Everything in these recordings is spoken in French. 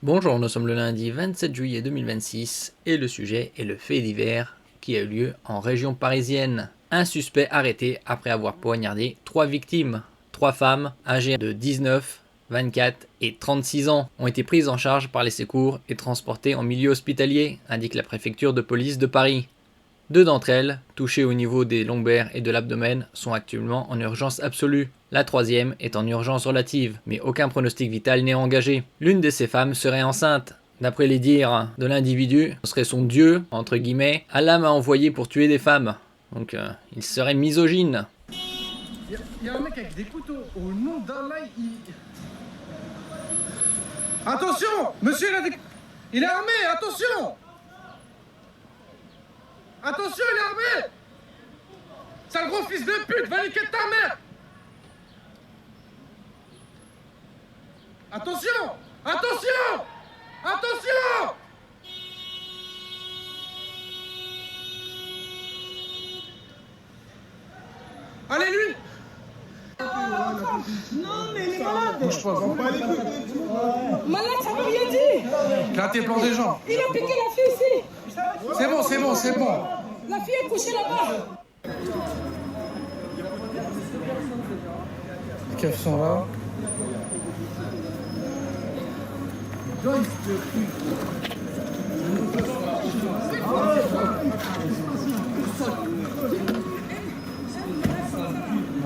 Bonjour, nous sommes le lundi 27 juillet 2026 et le sujet est le fait divers qui a eu lieu en région parisienne. Un suspect arrêté après avoir poignardé 3 victimes. 3 femmes âgées de 19, 24 et 36 ans ont été prises en charge par les secours et transportées en milieu hospitalier, indique la préfecture de police de Paris. 2 d'entre elles, touchées au niveau des lombaires et de l'abdomen, sont actuellement en urgence absolue. La troisième est en urgence relative, mais aucun pronostic vital n'est engagé. L'une de ces femmes serait enceinte. D'après les dires de l'individu, ce serait son dieu, entre guillemets. Allah m'a envoyé pour tuer des femmes. Donc il serait misogyne. Il y a un mec avec des couteaux. Au nom d'Allah, Attention! Monsieur, il est armé! Attention! Attention, il est armé! Sale gros fils de pute, va niquer ta mère! Attention! Attention! Attention! Allez, lui! Non, mais il est malade. Bouge pas, vends pas les couilles. Malade, ça veut rien dire. Là, t'es plan des gens. Il a piqué la fille ici. C'est bon, c'est bon, c'est bon. La fille est couchée là-bas. Les keufs sont là.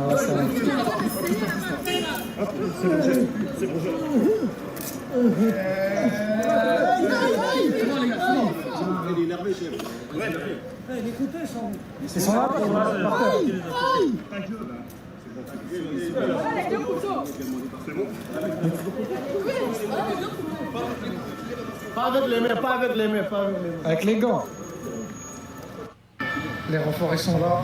Ah, ça va. Ils sont là, par terre. Pas avec les mains, pas avec les mains, pas avec les mains. Avec les gants. Les renforts, ils sont là.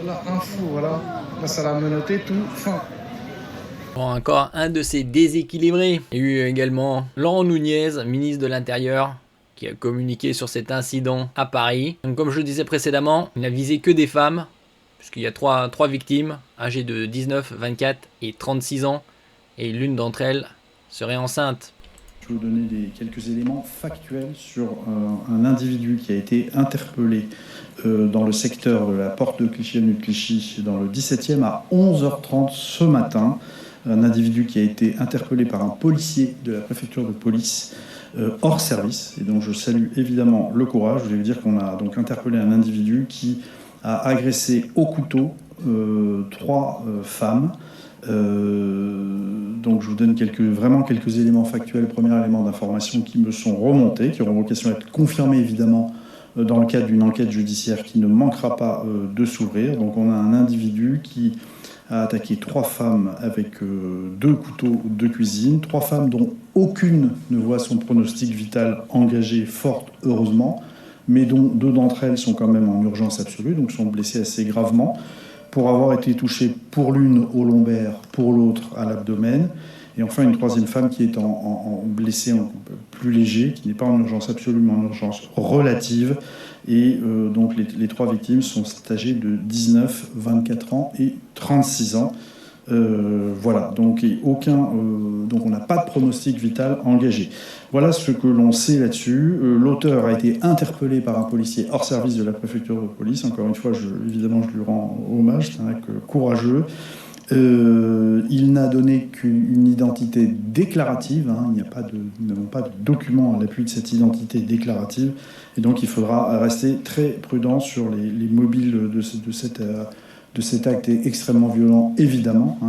Là, un fou, voilà. Là, ça l'a menotté tout fin. Bon, encore un de ces déséquilibrés. Il y a eu également Laurent Nunez, ministre de l'Intérieur, qui a communiqué sur cet incident à Paris. Donc, comme je le disais précédemment, il n'a visé que des femmes, puisqu'il y a trois victimes, âgées de 19, 24 et 36 ans, et l'une d'entre elles serait enceinte. Je vais vous donner quelques éléments factuels sur un individu qui a été interpellé dans le secteur de la porte de Clichy, avenue de Clichy, dans le 17e à 11h30 ce matin. Un individu qui a été interpellé par un policier de la préfecture de police hors service, et donc je salue évidemment le courage. Je voulais vous dire qu'on a donc interpellé un individu qui a agressé au couteau 3 femmes. Donc je vous donne vraiment quelques éléments factuels, premiers éléments d'information qui me sont remontés, qui auront vocation à être confirmés évidemment dans le cadre d'une enquête judiciaire qui ne manquera pas de s'ouvrir. Donc on a un individu qui a attaqué 3 femmes avec 2 couteaux de cuisine, 3 femmes dont aucune ne voit son pronostic vital engagé, fort heureusement, mais dont 2 d'entre elles sont quand même en urgence absolue, donc sont blessées assez gravement, pour avoir été touchée pour l'une au lombaire, pour l'autre à l'abdomen, et enfin une 3e femme qui est en blessée plus léger, qui n'est pas en urgence absolue mais en urgence relative, et donc les 3 victimes sont âgées de 19, 24 ans et 36 ans. Voilà, donc on n'a pas de pronostic vital engagé. Voilà ce que l'on sait là-dessus. L'auteur a été interpellé par un policier hors service de la préfecture de police. Encore une fois, évidemment, je lui rends hommage, c'est un mec courageux. Il n'a donné qu'une identité déclarative, hein. Nous n'avons pas de document à l'appui de cette identité déclarative, et donc il faudra rester très prudent sur les mobiles de cet acte extrêmement violent, évidemment,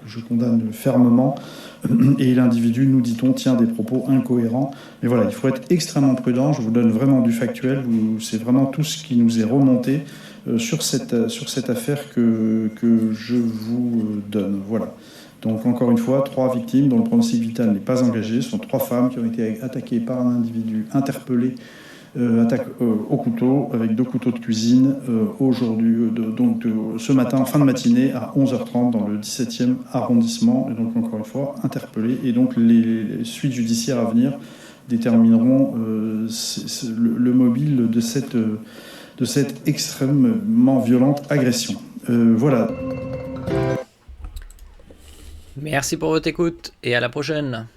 que je condamne fermement, et l'individu, nous dit-on, tient des propos incohérents. Mais voilà, il faut être extrêmement prudent, je vous donne vraiment du factuel, c'est vraiment tout ce qui nous est remonté sur cette affaire que je vous donne. Voilà. Donc encore une fois, 3 victimes dont le pronostic vital n'est pas engagé. Ce sont 3 femmes qui ont été attaquées par un individu interpellé Attaque au couteau avec 2 couteaux de cuisine ce matin en fin de matinée à 11h30 dans le 17e arrondissement. Et donc encore une fois interpellé. Et donc les suites judiciaires à venir détermineront le mobile de cette extrêmement violente agression. Voilà. Merci pour votre écoute et à la prochaine.